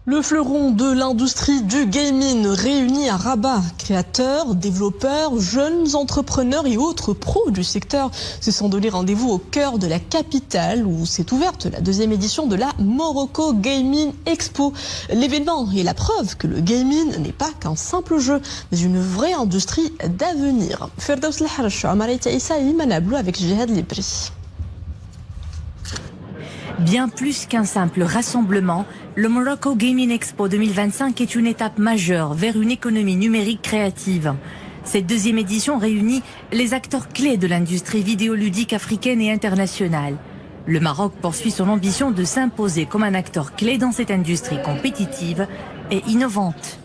Le fleuron de l'industrie du gaming réunit à Rabat créateurs, développeurs, jeunes entrepreneurs et autres pros du secteur se sont donné rendez-vous au cœur de la capitale où s'est ouverte la deuxième édition de la Morocco Gaming Expo. L'événement est la preuve que le gaming n'est pas qu'un simple jeu, mais une vraie industrie d'avenir. Firdaus Al-Harch, Omar Issa et Iman Ablou avec Jihad Libri. Bien plus qu'un simple rassemblement, le Morocco Gaming Expo 2025 est une étape majeure vers une économie numérique créative. Cette deuxième édition réunit les acteurs clés de l'industrie vidéoludique africaine et internationale. Le Maroc poursuit son ambition de s'imposer comme un acteur clé dans cette industrie compétitive et innovante.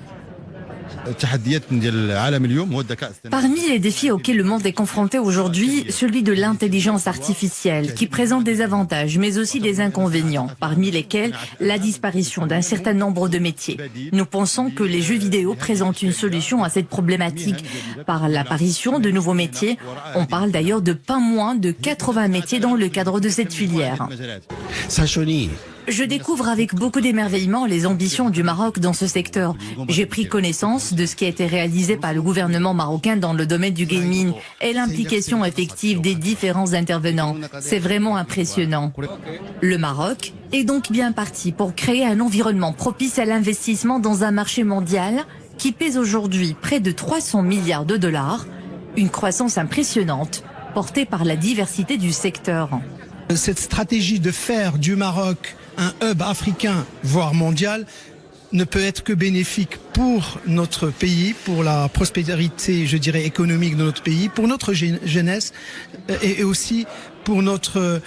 Parmi les défis auxquels le monde est confronté aujourd'hui, celui de l'intelligence artificielle, qui présente des avantages mais aussi des inconvénients, parmi lesquels la disparition d'un certain nombre de métiers. Nous pensons que les jeux vidéo présentent une solution à cette problématique par l'apparition de nouveaux métiers. On parle d'ailleurs de pas moins de 80 métiers dans le cadre de cette filière. Je découvre avec beaucoup d'émerveillement les ambitions du Maroc dans ce secteur. J'ai pris connaissance de ce qui a été réalisé par le gouvernement marocain dans le domaine du gaming et l'implication effective des différents intervenants. C'est vraiment impressionnant. Le Maroc est donc bien parti pour créer un environnement propice à l'investissement dans un marché mondial qui pèse aujourd'hui près de 300 milliards de dollars, une croissance impressionnante portée par la diversité du secteur. Cette stratégie de faire du Maroc un hub africain, voire mondial, ne peut être que bénéfique pour notre pays, pour la prospérité, je dirais, économique de notre pays, pour notre jeunesse et aussi pour notre,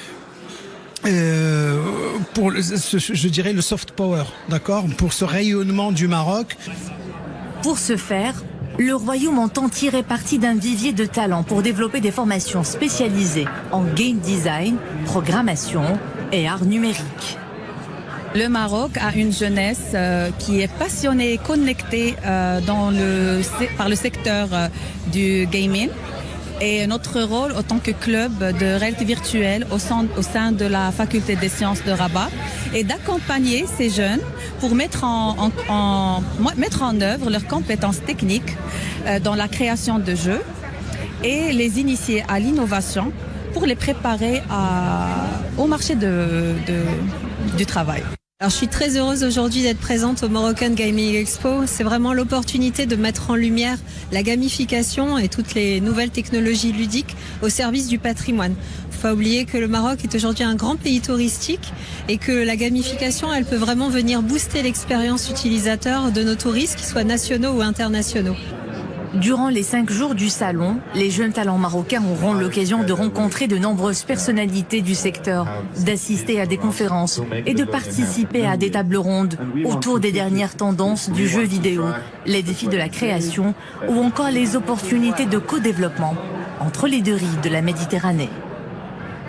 je dirais, le soft power, d'accord, pour ce rayonnement du Maroc. Pour ce faire, le Royaume entend tirer parti d'un vivier de talents pour développer des formations spécialisées en game design, programmation et art numérique. Le Maroc a une jeunesse qui est passionnée et connectée par le secteur du gaming. Et notre rôle en tant que club de réalité virtuelle au sein de la faculté des sciences de Rabat est d'accompagner ces jeunes pour mettre en œuvre leurs compétences techniques dans la création de jeux et les initier à l'innovation pour les préparer au marché du travail. Alors, je suis très heureuse aujourd'hui d'être présente au Moroccan Gaming Expo. C'est vraiment l'opportunité de mettre en lumière la gamification et toutes les nouvelles technologies ludiques au service du patrimoine. Il ne faut pas oublier que le Maroc est aujourd'hui un grand pays touristique et que la gamification, elle peut vraiment venir booster l'expérience utilisateur de nos touristes, qu'ils soient nationaux ou internationaux. Durant les 5 jours du salon, les jeunes talents marocains auront l'occasion de rencontrer de nombreuses personnalités du secteur, d'assister à des conférences et de participer à des tables rondes autour des dernières tendances du jeu vidéo, les défis de la création ou encore les opportunités de co-développement entre les deux rives de la Méditerranée.